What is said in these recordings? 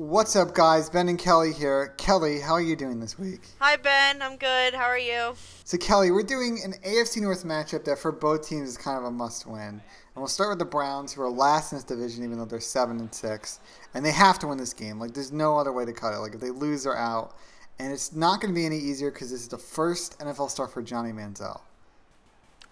What's up, guys? Ben and Kelly here. Kelly, how are you doing this week? Hi, Ben. I'm good. How are you? So, Kelly, we're doing an AFC North matchup that for both teams is kind of a must-win. And we'll start with the Browns, who are last in this division, even though they're 7-6, and they have to win this game. Like, there's no other way to cut it. Like, if they lose, they're out, and it's not going to be any easier because this is the first NFL start for Johnny Manziel.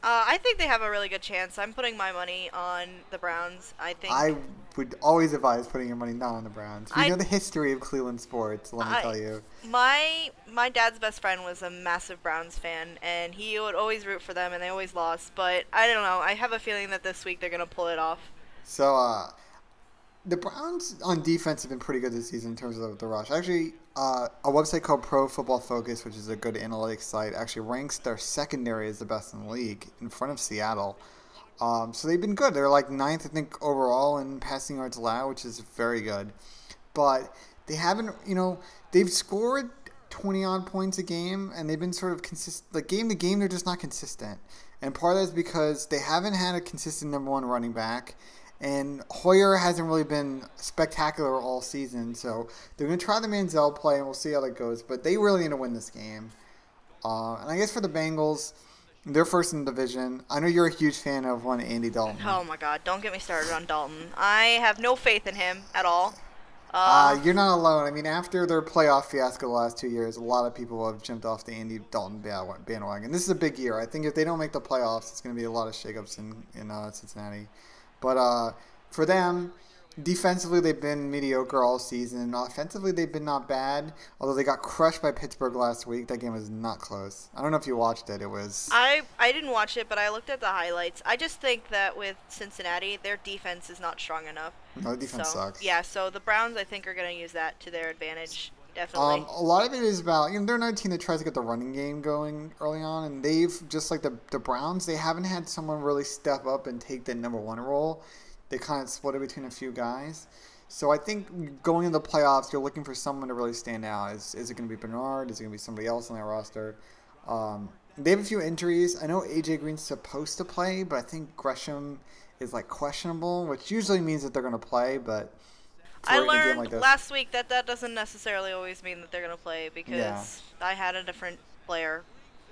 I think they have a really good chance. I'm putting my money on the Browns. I would always advise putting your money not on the Browns. We know the history of Cleveland sports, let me tell you. My dad's best friend was a massive Browns fan, and he would always root for them, and they always lost. But I don't know. I have a feeling that this week they're going to pull it off. So, the Browns on defense have been pretty good this season in terms of the rush. Actually, a website called Pro Football Focus, which is a good analytics site, actually ranks their secondary as the best in the league in front of Seattle. So they've been good. They're like ninth, I think, overall in passing yards allowed, which is very good. But they haven't, they've scored 20-odd points a game, and they've been sort of consistent. Like, game to game, they're just not consistent. And part of that is because they haven't had a consistent number one running back. And Hoyer hasn't really been spectacular all season, so they're going to try the Manziel play, and we'll see how that goes. But they really need to win this game. And I guess for the Bengals, they're first in the division. I know you're a huge fan of one Andy Dalton. Oh, my God. Don't get me started on Dalton. I have no faith in him at all. You're not alone. I mean, after their playoff fiasco the last 2 years, a lot of people have jumped off the Andy Dalton bandwagon. This is a big year. I think if they don't make the playoffs, it's going to be a lot of shakeups in Cincinnati. But for them, defensively, they've been mediocre all season. Offensively, they've been not bad, although they got crushed by Pittsburgh last week. That game was not close. I don't know if you watched it. It was... I didn't watch it, but I looked at the highlights. I just think that with Cincinnati, their defense is not strong enough. No, the defense sucks. Yeah, so the Browns, I think, are going to use that to their advantage. Definitely. A lot of it is about, they're another team that tries to get the running game going early on, and they've, just like the Browns, they haven't had someone really step up and take the number one role. They kind of split it between a few guys. So I think going into the playoffs, you're looking for someone to really stand out. Is it going to be Bernard? Is it going to be somebody else on that roster? They have a few injuries. I know A.J. Green's supposed to play, but I think Gresham is questionable, which usually means that they're going to play, but... I learned last week that doesn't necessarily always mean that they're going to play because I had a different player.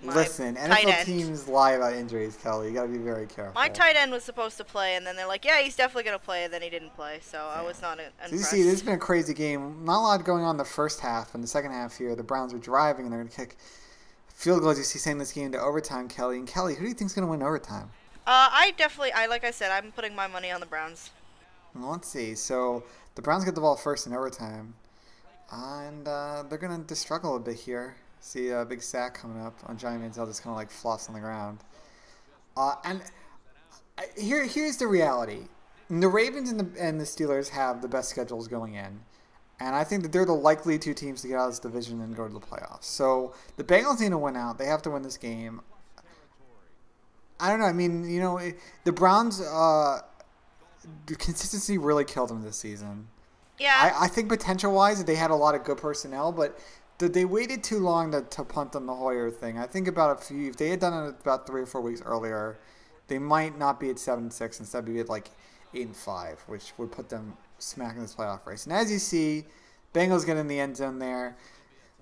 Listen, NFL teams lie about injuries, Kelly. You got to be very careful. My tight end was supposed to play, and then they're like, yeah, he's definitely going to play, and then he didn't play, so I was not impressed. So you see, this has been a crazy game. Not a lot going on in the first half. In the second half here, the Browns are driving, and they're going to kick field goals. You see, saying this game to overtime, Kelly. And Kelly, who do you think is going to win overtime? Like I said, I'm putting my money on the Browns. Well, let's see. So... the Browns get the ball first in overtime, and they're going to struggle a bit here. See a big sack coming up on Johnny Manziel, just kind of flops on the ground. Here's the reality. The Ravens and the Steelers have the best schedules going in, and I think that they're the likely two teams to get out of this division and go to the playoffs. So the Bengals need to win out. They have to win this game. I don't know. I mean, the Browns... the consistency really killed them this season. Yeah. I think potential-wise, they had a lot of good personnel, but they waited too long to punt on the Hoyer thing. I think if they had done it about 3 or 4 weeks earlier, they might not be at 7-6, instead be at 8-5, which would put them smack in this playoff race. And as you see, Bengals get in the end zone there,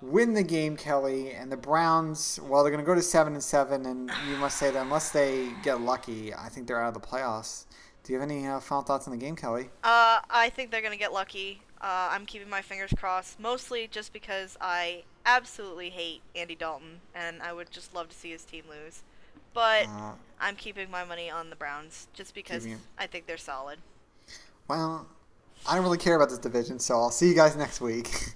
win the game, Kelly, and the Browns, well, they're going to go to 7-7, and you must say that unless they get lucky, I think they're out of the playoffs. Do you have any final thoughts on the game, Kelly? I think they're going to get lucky. I'm keeping my fingers crossed, mostly just because I absolutely hate Andy Dalton, and I would just love to see his team lose. But I'm keeping my money on the Browns, just because I think they're solid. Well, I don't really care about this division, so I'll see you guys next week.